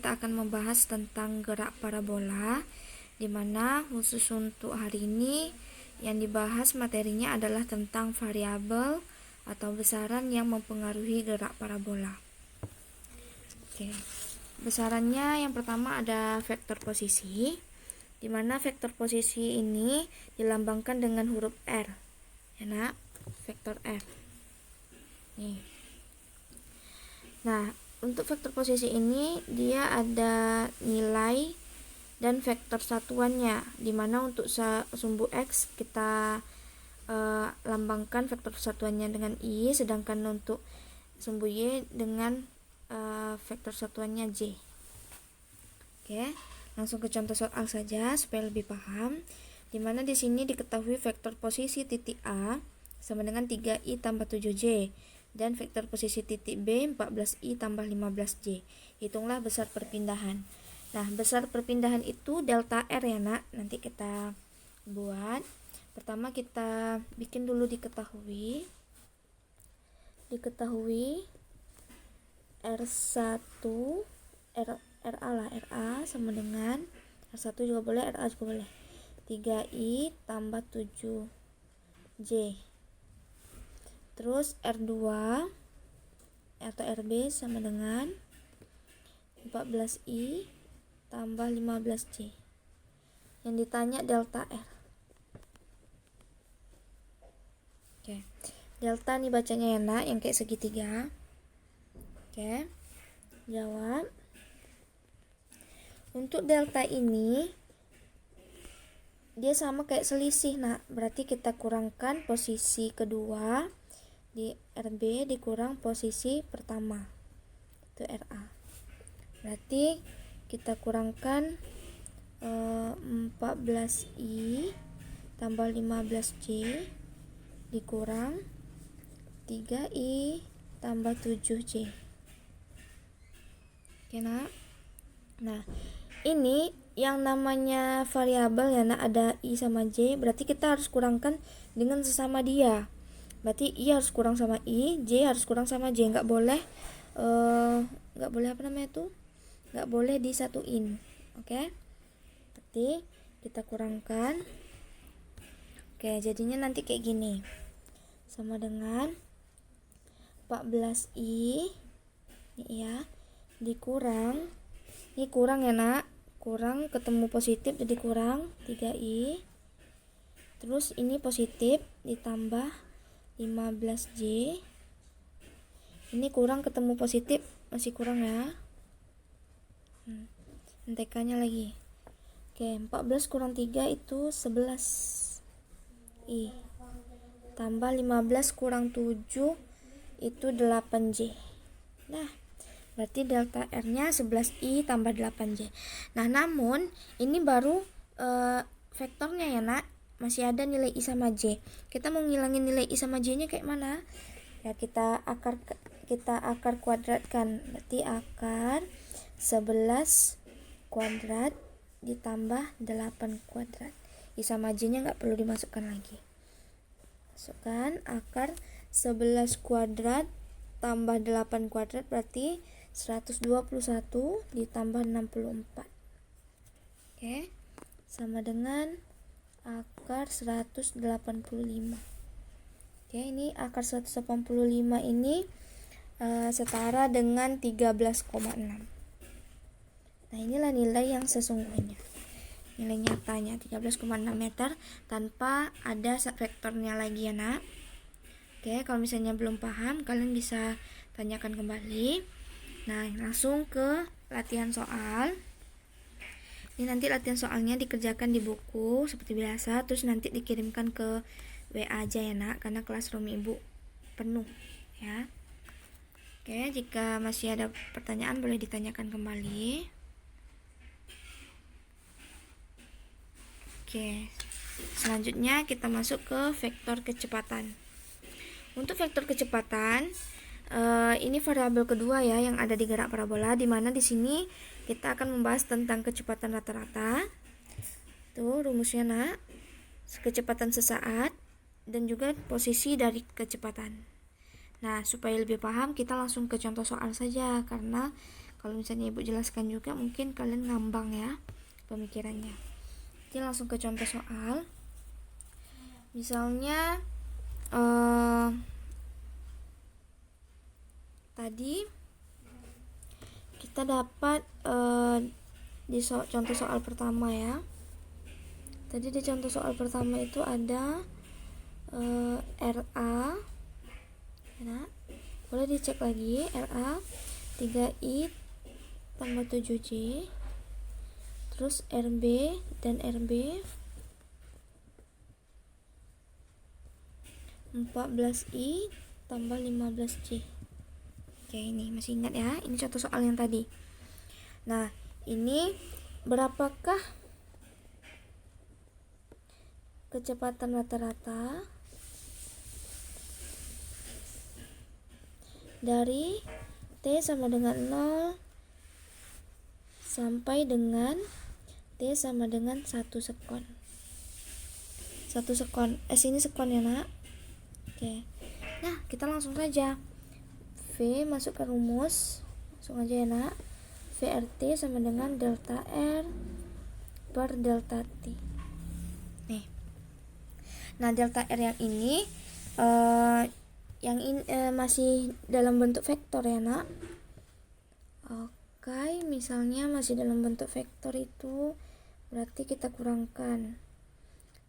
kita akan membahas tentang gerak parabola, di mana khusus untuk hari ini yang dibahas materinya adalah tentang variabel atau besaran yang mempengaruhi gerak parabola. Oke. Besarannya yang pertama ada vektor posisi, di mana vektor posisi ini dilambangkan dengan huruf R. Ya, Nak, vektor R. Nih. Nah, untuk vektor posisi ini dia ada nilai dan vektor satuannya, di mana untuk sumbu X kita lambangkan vektor satuannya dengan I, sedangkan untuk sumbu Y dengan vektor satuannya J. Oke, langsung ke contoh soal saja supaya lebih paham. Di mana di sini diketahui vektor posisi titik A sama dengan 3I tambah 7J dan vektor posisi titik B 14I tambah 15J. Hitunglah besar perpindahan. Nah, besar perpindahan itu delta R ya, Nak. Nanti kita buat. Pertama kita bikin dulu diketahui R1 RA lah, RA sama dengan R1 juga boleh, RA juga boleh, 3I tambah 7J. Terus R2 atau RB sama dengan 14I tambah 15J. Yang ditanya delta R. Oke. Delta nih bacanya ya, Nak, yang kayak segitiga. Oke. Jawab. Untuk delta ini dia sama kayak selisih, Nak. Berarti kita kurangkan posisi kedua di RB dikurang posisi pertama, itu RA. Berarti kita kurangkan 14I tambah 15J dikurang 3I tambah 7J. Oke, Nak. Nah, ini yang namanya variabel ya, Nak, ada I sama J, berarti kita harus kurangkan dengan sesama dia. Berarti I harus kurang sama I, J harus kurang sama J. Nggak boleh nggak boleh disatuin. Oke. Berarti kita kurangkan. Oke, jadinya nanti kayak gini. Sama dengan 14I ini ya, dikurang, ini kurang ya, Nak, kurang ketemu positif jadi kurang 3I, terus ini positif ditambah 15J, ini kurang ketemu positif masih kurang ya, NTK-nya lagi. Oke, 14 kurang 3 itu 11I tambah 15 kurang 7 itu 8J. Nah, berarti delta R-nya 11I tambah 8J. Nah, namun ini baru vektornya ya, Nak. Masih ada nilai I sama J. Kita mau ngilangin nilai I sama J-nya kayak mana? Ya, kita akar kuadratkan. Berarti akar 11 kuadrat ditambah 8 kuadrat. I sama J-nya nggak perlu dimasukkan lagi. Masukkan akar 11 kuadrat tambah 8 kuadrat berarti 121 ditambah 64. Oke, sama dengan akar 185. Oke, ini akar 185 ini setara dengan 13,6. Nah, inilah nilai yang sesungguhnya. Nilai nyatanya 13,6 meter tanpa ada vektornya lagi ya, Nak. Oke, kalau misalnya belum paham kalian bisa tanyakan kembali. Nah, langsung ke latihan soal. Ini nanti latihan soalnya dikerjakan di buku seperti biasa, terus nanti dikirimkan ke WA aja ya, Nak, karena classroom Ibu penuh ya. Oke, jika masih ada pertanyaan boleh ditanyakan kembali. Oke, selanjutnya kita masuk ke vektor kecepatan. Untuk vektor kecepatan, ini variabel kedua ya yang ada di gerak parabola, di mana di sini kita akan membahas tentang kecepatan rata-rata. Tuh rumusnya, Nak. Kecepatan sesaat dan juga posisi dari kecepatan. Nah, supaya lebih paham kita langsung ke contoh soal saja, karena kalau misalnya ibu jelaskan juga mungkin kalian ngambang ya pemikirannya. Jadi langsung ke contoh soal. Misalnya tadi kita dapat di contoh soal pertama ya. Tadi di contoh soal pertama itu ada RA. Nah, boleh dicek lagi. RA 3I tambah 7J. Terus RB dan RB 14I tambah 15J. Oke, ini masih ingat ya? Ini contoh soal yang tadi. Nah, ini berapakah kecepatan rata-rata dari T sama dengan 0 sampai dengan T sama dengan 1 sekon. 1 sekon. Ini sekon ya, Nak? Oke. Nah, kita langsung saja. V masuk ke rumus. Langsung aja ya, Nak. VRT sama dengan delta R per delta T. Nih. Nah, delta R yang ini masih dalam bentuk vektor ya, Nak. Oke, misalnya masih dalam bentuk vektor itu berarti kita kurangkan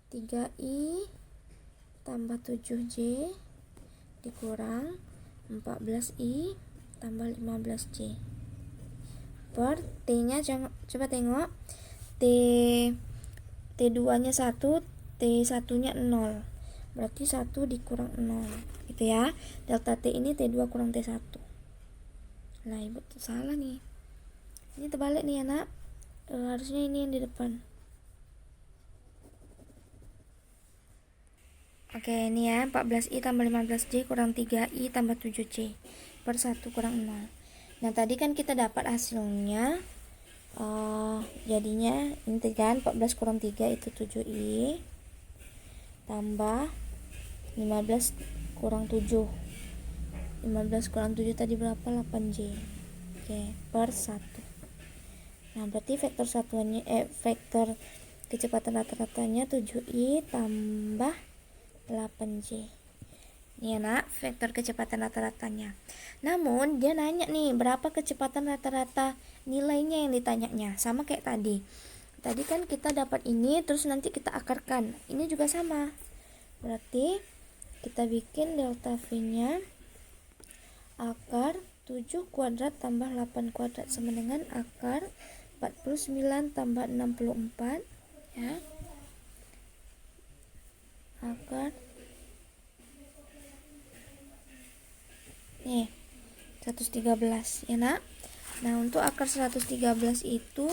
3I tambah 7J dikurang 14I tambah 15J per T-nya coba tengok. T2 nya 1, T1 nya 0, berarti 1 dikurang 0 gitu ya. Delta T ini T2 kurang T1. Nah, ibu tuh salah nih, ini terbalik nih anak. Harusnya ini yang di depan. Oke, ini ya 14I tambah 15J kurang 3I tambah 7J per 1 kurang 0. Nah, tadi kan kita dapat hasilnya jadinya ini kan 14 kurang 3 itu 7I tambah 15 kurang 7. 15 kurang 7 tadi berapa? 8J. Oke, per 1. Nah, berarti vektor satuannya vektor kecepatan rata-ratanya 7I tambah 8J. Ini ya, Nak, vektor kecepatan rata-ratanya. Namun dia nanya nih, berapa kecepatan rata-rata nilainya yang ditanyanya. Sama kayak tadi. Tadi kan kita dapat ini, terus nanti kita akarkan. Ini juga sama. Berarti kita bikin delta V-nya akar 7 kuadrat tambah 8 kuadrat sama dengan akar 49 tambah 64 ya. Akar nih 113 ya, Nak. Nah, untuk akar 113 itu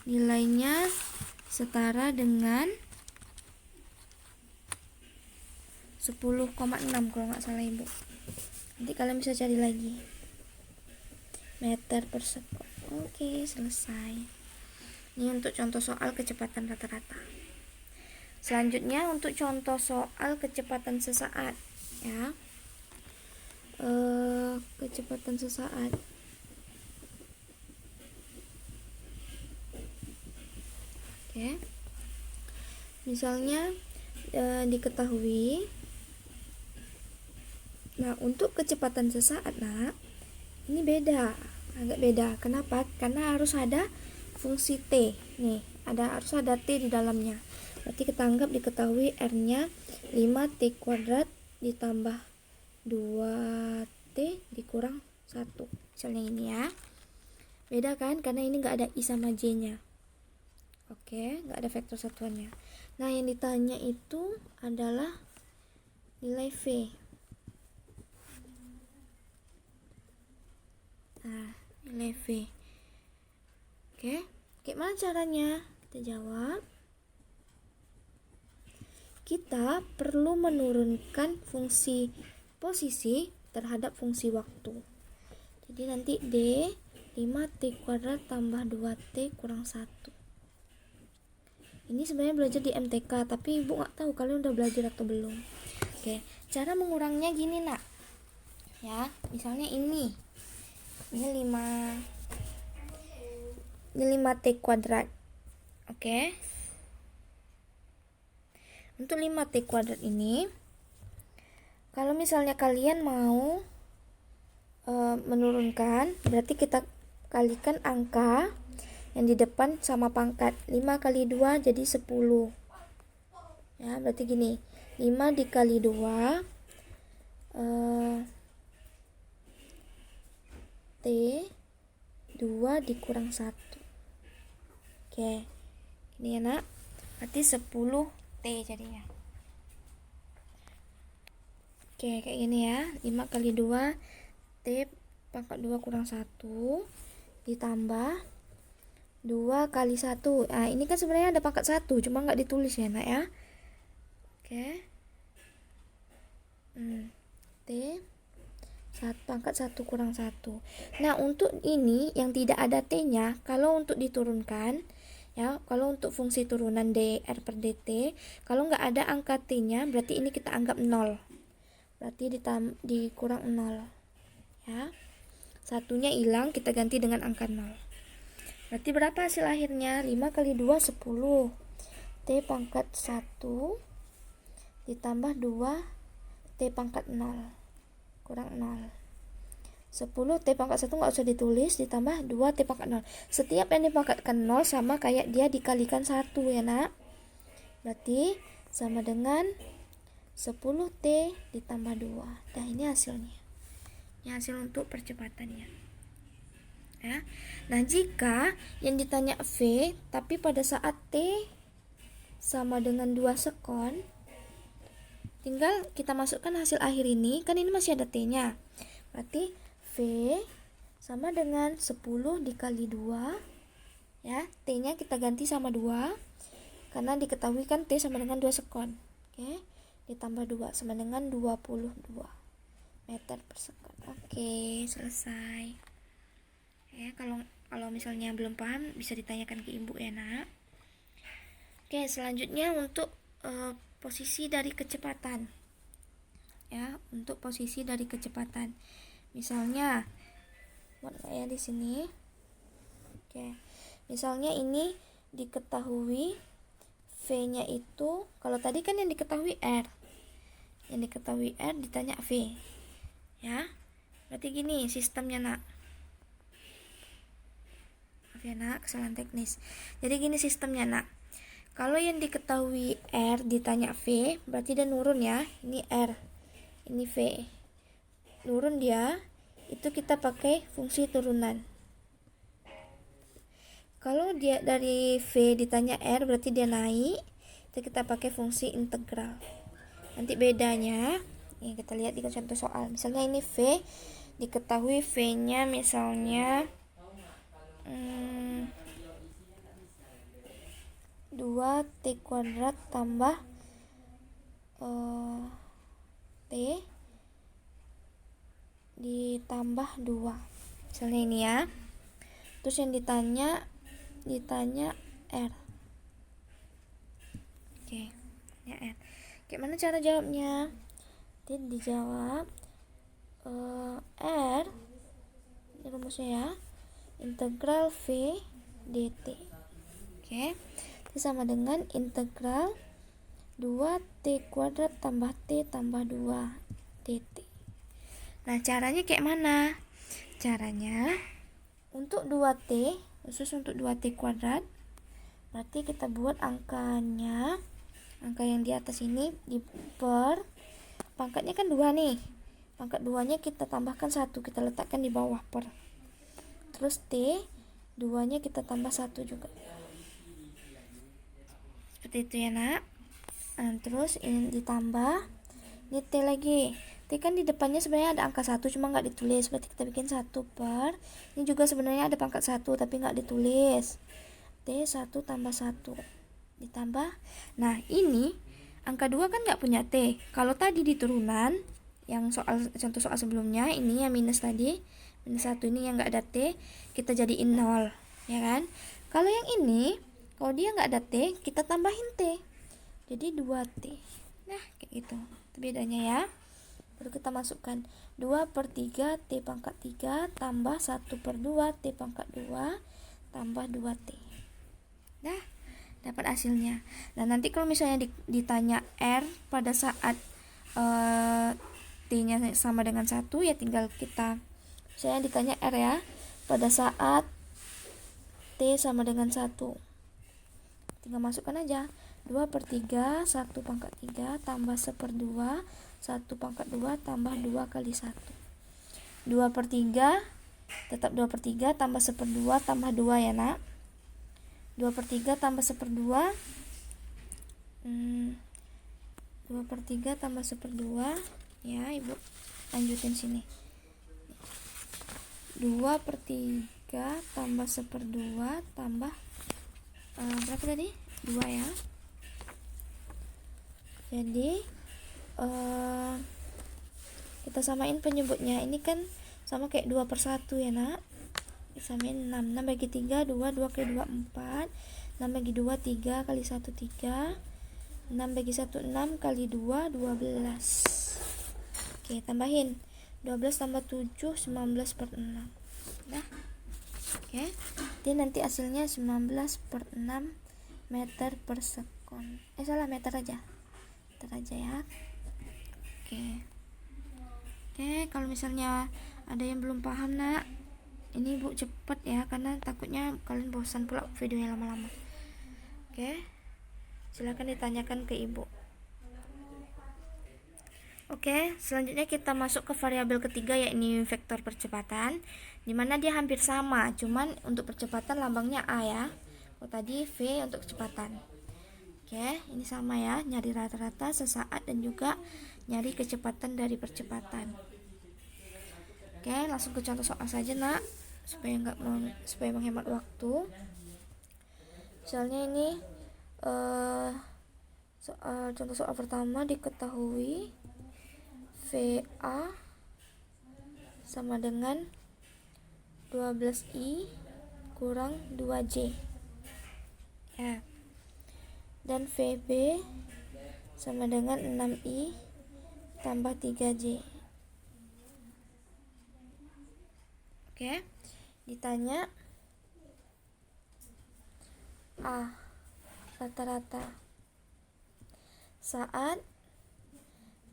nilainya setara dengan 10,6 kalau nggak salah ibu. Nanti kalian bisa cari lagi meter per sekon. Oke, selesai. Ini untuk contoh soal kecepatan rata-rata. Selanjutnya untuk contoh soal kecepatan sesaat ya. Kecepatan sesaat. Oke. Misalnya diketahui. Nah, untuk kecepatan sesaat, Nak, ini beda, agak beda. Kenapa? Karena harus ada fungsi T. Nih, harus ada T di dalamnya. Berarti kita anggap diketahui R-nya 5T kuadrat ditambah 2T dikurang 1. Misalnya ini ya. Beda kan? Karena ini nggak ada I sama J-nya. Oke, nggak ada vektor satuannya. Nah, yang ditanya itu adalah nilai V. Nah, nilai V. Oke, gimana caranya? Kita jawab. Kita perlu menurunkan fungsi posisi terhadap fungsi waktu. Jadi nanti D 5T kuadrat tambah 2T kurang 1. Ini sebenarnya belajar di MTK, tapi ibu nggak tahu kalian udah belajar atau belum. Oke, cara mengurangnya gini, Nak. Ya, misalnya ini 5 Ini 5T kuadrat. Oke. Untuk 5T kuadrat ini, kalau misalnya kalian mau menurunkan, berarti kita kalikan angka yang di depan sama pangkat. 5 kali 2 jadi 10. Ya, berarti gini. 5 dikali 2 T 2 dikurang 1. Oke. Ini ya, Nak. Berarti 10T jadinya. Oke, kayak gini ya. 5 kali 2 T pangkat 2 kurang 1 ditambah 2 kali 1. Nah, ini kan sebenarnya ada pangkat 1, cuma nggak ditulis ya, Nak ya. Oke. T pangkat 1 kurang 1. Nah, untuk ini yang tidak ada T-nya, kalau untuk diturunkan, ya, kalau untuk fungsi turunan dr per dt, kalau nggak ada angka T-nya, berarti ini kita anggap 0. Berarti dikurang 0. Ya. Satunya hilang, kita ganti dengan angka 0. Berarti berapa hasil akhirnya? 5 kali 2, 10. T pangkat 1 ditambah 2 T pangkat 0 kurang 0. 10 T pangkat 1 nggak usah ditulis, ditambah 2 T pangkat 0. Setiap yang dipangkatkan 0 sama kayak dia dikalikan 1 ya, Nak. Berarti sama dengan 10 T ditambah 2. Nah, ini hasilnya. Ini hasil untuk percepatannya. Ya. Nah, jika yang ditanya V tapi pada saat T sama dengan 2 sekon, tinggal kita masukkan hasil akhir ini, kan ini masih ada T-nya. Berarti V sama dengan 10 dikali 2. Ya, T-nya kita ganti sama 2. Karena diketahui kan T sama dengan 2 sekon. Oke, ditambah 2 sama dengan 22 meter per sekon. Oke, selesai. Ya, kalau misalnya belum paham bisa ditanyakan ke ibu ya, Nak. Oke, selanjutnya untuk posisi dari kecepatan. Ya, untuk posisi dari kecepatan. Misalnya buat ya di sini. Oke. Misalnya ini diketahui V-nya itu, kalau tadi kan yang diketahui R. Yang diketahui R ditanya V. Ya. Berarti gini sistemnya, Nak. Maaf ya, Nak, kesalahan teknis. Jadi gini sistemnya, Nak. Kalau yang diketahui R ditanya V, berarti dia nurun ya. Ini R, ini V. Nurun dia, itu kita pakai fungsi turunan. Kalau dia dari V ditanya R, berarti dia naik. Itu kita pakai fungsi integral. Nanti bedanya, ini kita lihat di contoh soal. Misalnya ini V, diketahui V-nya misalnya 2T kuadrat tambah T ditambah 2. Misalnya ini ya. Terus yang ditanya R. Oke, ya R. Gimana cara jawabnya? Nanti dijawab R, ini rumusnya ya, integral V dt. Oke, itu sama dengan integral 2T kuadrat tambah T tambah 2 dt. Nah, caranya kayak mana? Caranya untuk 2T, khusus untuk 2T kuadrat, berarti kita buat angkanya, angka yang di atas ini di per, pangkatnya kan 2 nih. Pangkat 2-nya kita tambahkan 1, kita letakkan di bawah per. Terus T 2-nya kita tambah 1 juga. Seperti itu ya, Nak. Nah, terus ini ditambah, ini T lagi. T kan di depannya sebenarnya ada angka 1 cuma nggak ditulis, berarti kita bikin 1 per. Ini juga sebenarnya ada pangkat 1 tapi nggak ditulis. T 1 tambah 1 ditambah. Nah, ini angka 2 kan nggak punya T. Kalau tadi di turunan, yang contoh soal sebelumnya, ini yang minus tadi, minus 1 ini yang nggak ada T, kita jadiin 0, ya kan? Kalau yang ini, kalau dia nggak ada T, kita tambahin T, jadi 2T. Nah, kayak gitu, itu bedanya ya. Baru kita masukkan 2 per 3 T pangkat 3 tambah 1 per 2 T pangkat 2 tambah 2T. Nah, dapat hasilnya. Nah, nanti kalau misalnya ditanya R pada saat T-nya sama dengan 1, ya tinggal kita, misalnya ditanya R ya, pada saat T sama dengan 1, tinggal masukkan aja 2/3, 1 pangkat 3 tambah 1/2, 1 pangkat 2 tambah 2 kali 1. 2/3 tetap 2/3 tambah 1/2 tambah 2 ya nak. 2/3 tambah 1/2, 2/3 tambah 1/2 ya, ibu lanjutin sini. 2/3 tambah 1/2 tambah berapa tadi? 2 ya. Jadi kita samain penyebutnya. Ini kan sama kayak 2/1 ya nak. Samain 6. 6 bagi 3 2, 2 kali 2 4, 6 bagi 2 3, kali 1 3, 6 bagi 1 6, kali 2 12. Oke, tambahin 12 tambah 7 19/6. Nah, oke, jadi nanti hasilnya 19/6 meter per sekon. Salah, meter aja ya. Oke, kalau misalnya ada yang belum paham nak, ini ibu cepet ya, karena takutnya kalian bosan pula videonya lama-lama. Oke, silakan ditanyakan ke ibu. Oke, selanjutnya kita masuk ke variabel ketiga, yakni vektor percepatan, dimana dia hampir sama, cuman untuk percepatan lambangnya A ya. Tadi V untuk kecepatan. Oke, ini sama ya, nyari rata-rata sesaat dan juga nyari kecepatan dari percepatan. Oke, langsung ke contoh soal saja nak, supaya menghemat waktu. Misalnya ini contoh soal pertama, diketahui VA sama dengan 12I kurang 2J ya, dan VB sama dengan 6I tambah 3J. Oke, ditanya A, rata-rata saat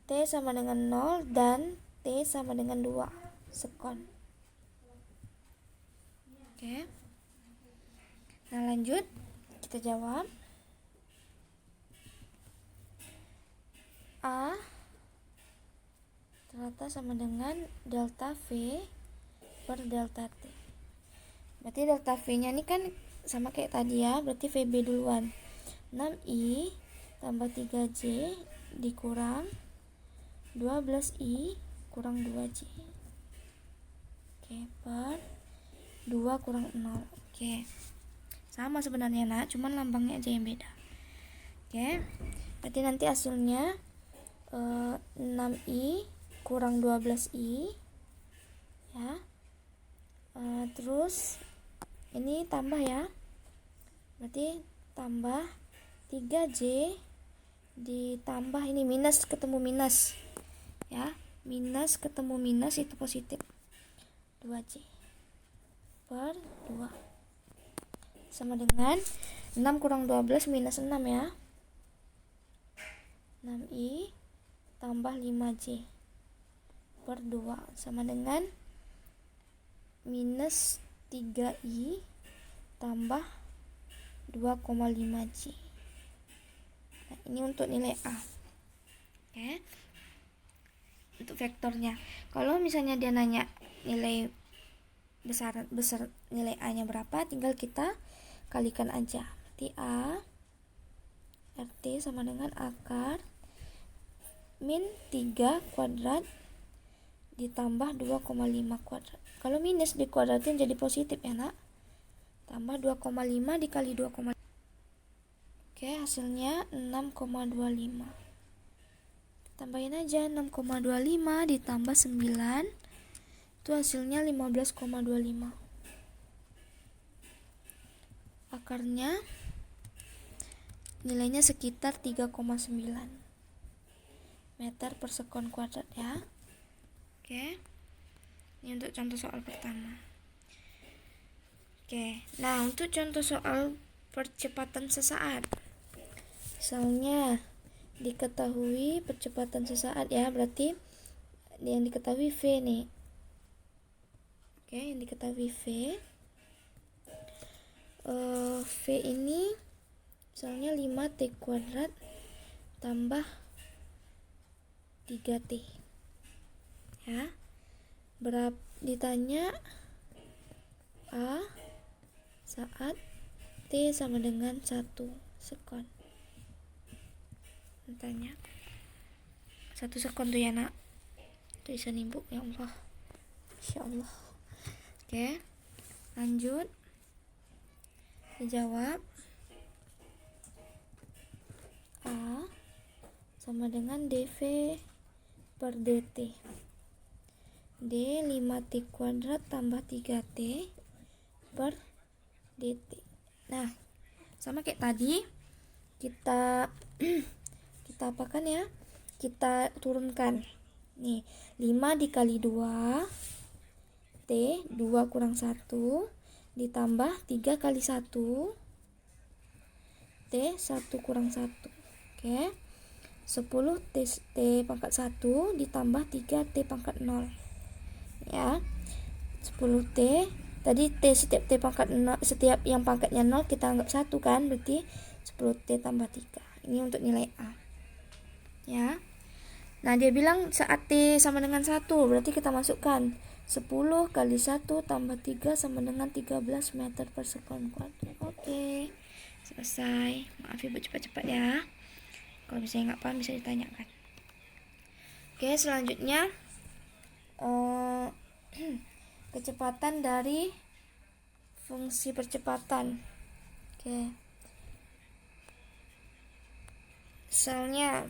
T sama dengan 0 dan T sama dengan 2 sekon. Oke, nah lanjut kita jawab. A rata sama dengan delta V per delta T. Berarti delta V nya ini kan sama kayak tadi ya, berarti VB duluan. 6I tambah 3J dikurang 12I kurang 2J. Oke, per 2 kurang 0. Oke, sama sebenarnya nak, cuman lambangnya aja yang beda. Oke, berarti nanti hasilnya 6I kurang 12I ya. Terus ini tambah ya, berarti tambah 3J ditambah ini minus ketemu minus ya, minus ketemu minus itu positif, 2J per 2 sama dengan 6 kurang 12 minus 6 ya, 6I tambah 5J per 2 sama dengan minus 3I tambah 2,5J. Nah, ini untuk nilai A. Oke, untuk vektornya. Kalau misalnya dia nanya nilai besar nilai A nya berapa, tinggal kita kalikan aja. Berarti A RT sama dengan akar min 3 kuadrat ditambah 2,5 kuadrat. Kalau minus dikuadratin jadi positif ya nak, tambah 2,5 dikali 2,5. Oke, hasilnya 6,25. Tambahin aja 6,25 ditambah 9, itu hasilnya 15,25. Akarnya nilainya sekitar 3,9 meter per sekon kuadrat ya. Oke, ini untuk contoh soal pertama. Oke, nah untuk contoh soal percepatan sesaat, misalnya diketahui percepatan sesaat ya, berarti yang diketahui V nih. Oke, yang diketahui V V ini misalnya 5t² tambah 3t ya. Berapa ditanya A saat T sama dengan 1 sekon. Tanya 1 sekon tuh ya nak, tulisan ibu, ya Allah, Insya Allah. Oke, lanjut dijawab. A sama dengan dV per dt. D 5t² tambah 3t per dt. Nah, sama kayak tadi, kita apakan ya? Kita turunkan. Nih, 5 dikali 2 T 2 kurang 1 ditambah 3 kali 1 T 1 kurang 1. Oke. 10 T pangkat 1 ditambah 3 T pangkat 0. Ya. 10T tadi T setiap T pangkat 0, setiap yang pangkatnya 0 kita anggap 1 kan, berarti 10T tambah 3. Ini untuk nilai A. Ya. Nah, dia bilang saat T sama dengan 1, berarti kita masukkan 10 kali 1 tambah 3 sama dengan 13 meter per sekon kuadrat. Oke, selesai. Maaf ibu cepat-cepat ya. Kalau misalnya nggak paham bisa ditanyakan. Oke, selanjutnya kecepatan dari fungsi percepatan. Oke, misalnya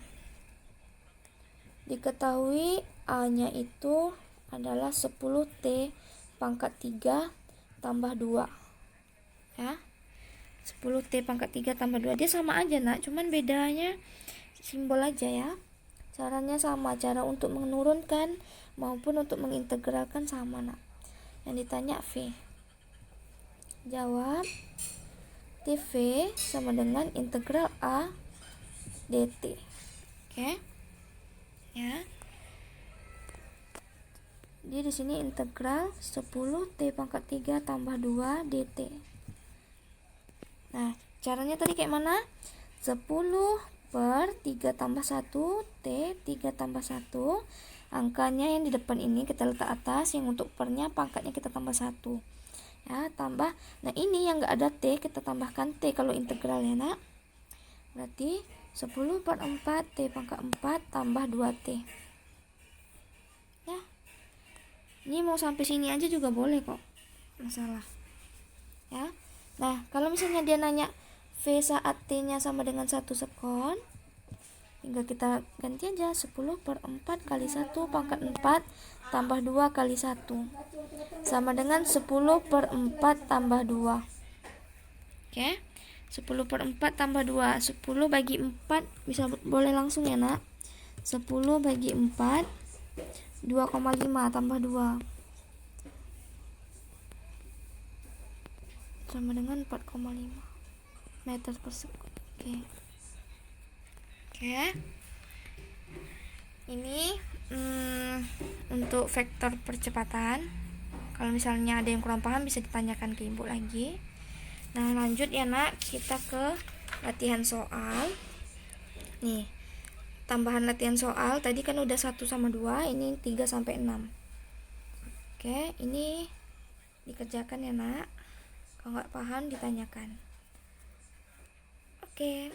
diketahui A-nya itu adalah 10T pangkat 3 tambah 2 ya. 10T pangkat 3 tambah 2, dia sama aja nak, cuman bedanya simbol aja ya. Caranya sama, cara untuk menurunkan maupun untuk mengintegralkan sama nak. Yang ditanya V. Jawab. TV sama dengan integral A dt. Oke. Ya. Jadi di sini integral 10T pangkat 3 tambah 2 dt. Nah, caranya tadi kayak mana? 10 per 3 tambah 1 T 3 tambah 1. Angkanya yang di depan ini kita letak atas, yang untuk pernya pangkatnya kita tambah 1. Ya, tambah. Nah, ini yang enggak ada T kita tambahkan T kalau integral ya, nak. Berarti 10 per 4 T pangkat 4 tambah 2T. Ya. Ini mau sampai sini aja juga boleh kok. Masalah. Ya. Nah, kalau misalnya dia nanya V saat T-nya sama dengan 1 sekon, tinggal kita ganti aja 10 per 4 kali 1 pangkat 4 tambah 2 kali 1 sama dengan 10 per 4 tambah 2. Oke, 10 per 4 tambah 2, 10 bagi 4 bisa boleh langsung ya nak. 10 bagi 4 2,5 tambah 2 sama dengan 4,5 meter per sekon. Oke. Ini untuk vektor percepatan. Kalau misalnya ada yang kurang paham bisa ditanyakan ke ibu lagi. Nah, lanjut ya nak, kita ke latihan soal. Nih, tambahan latihan soal tadi kan udah 1 sama 2, ini 3 sampai 6. Oke, ini dikerjakan ya nak. Kalau nggak paham ditanyakan. Oke.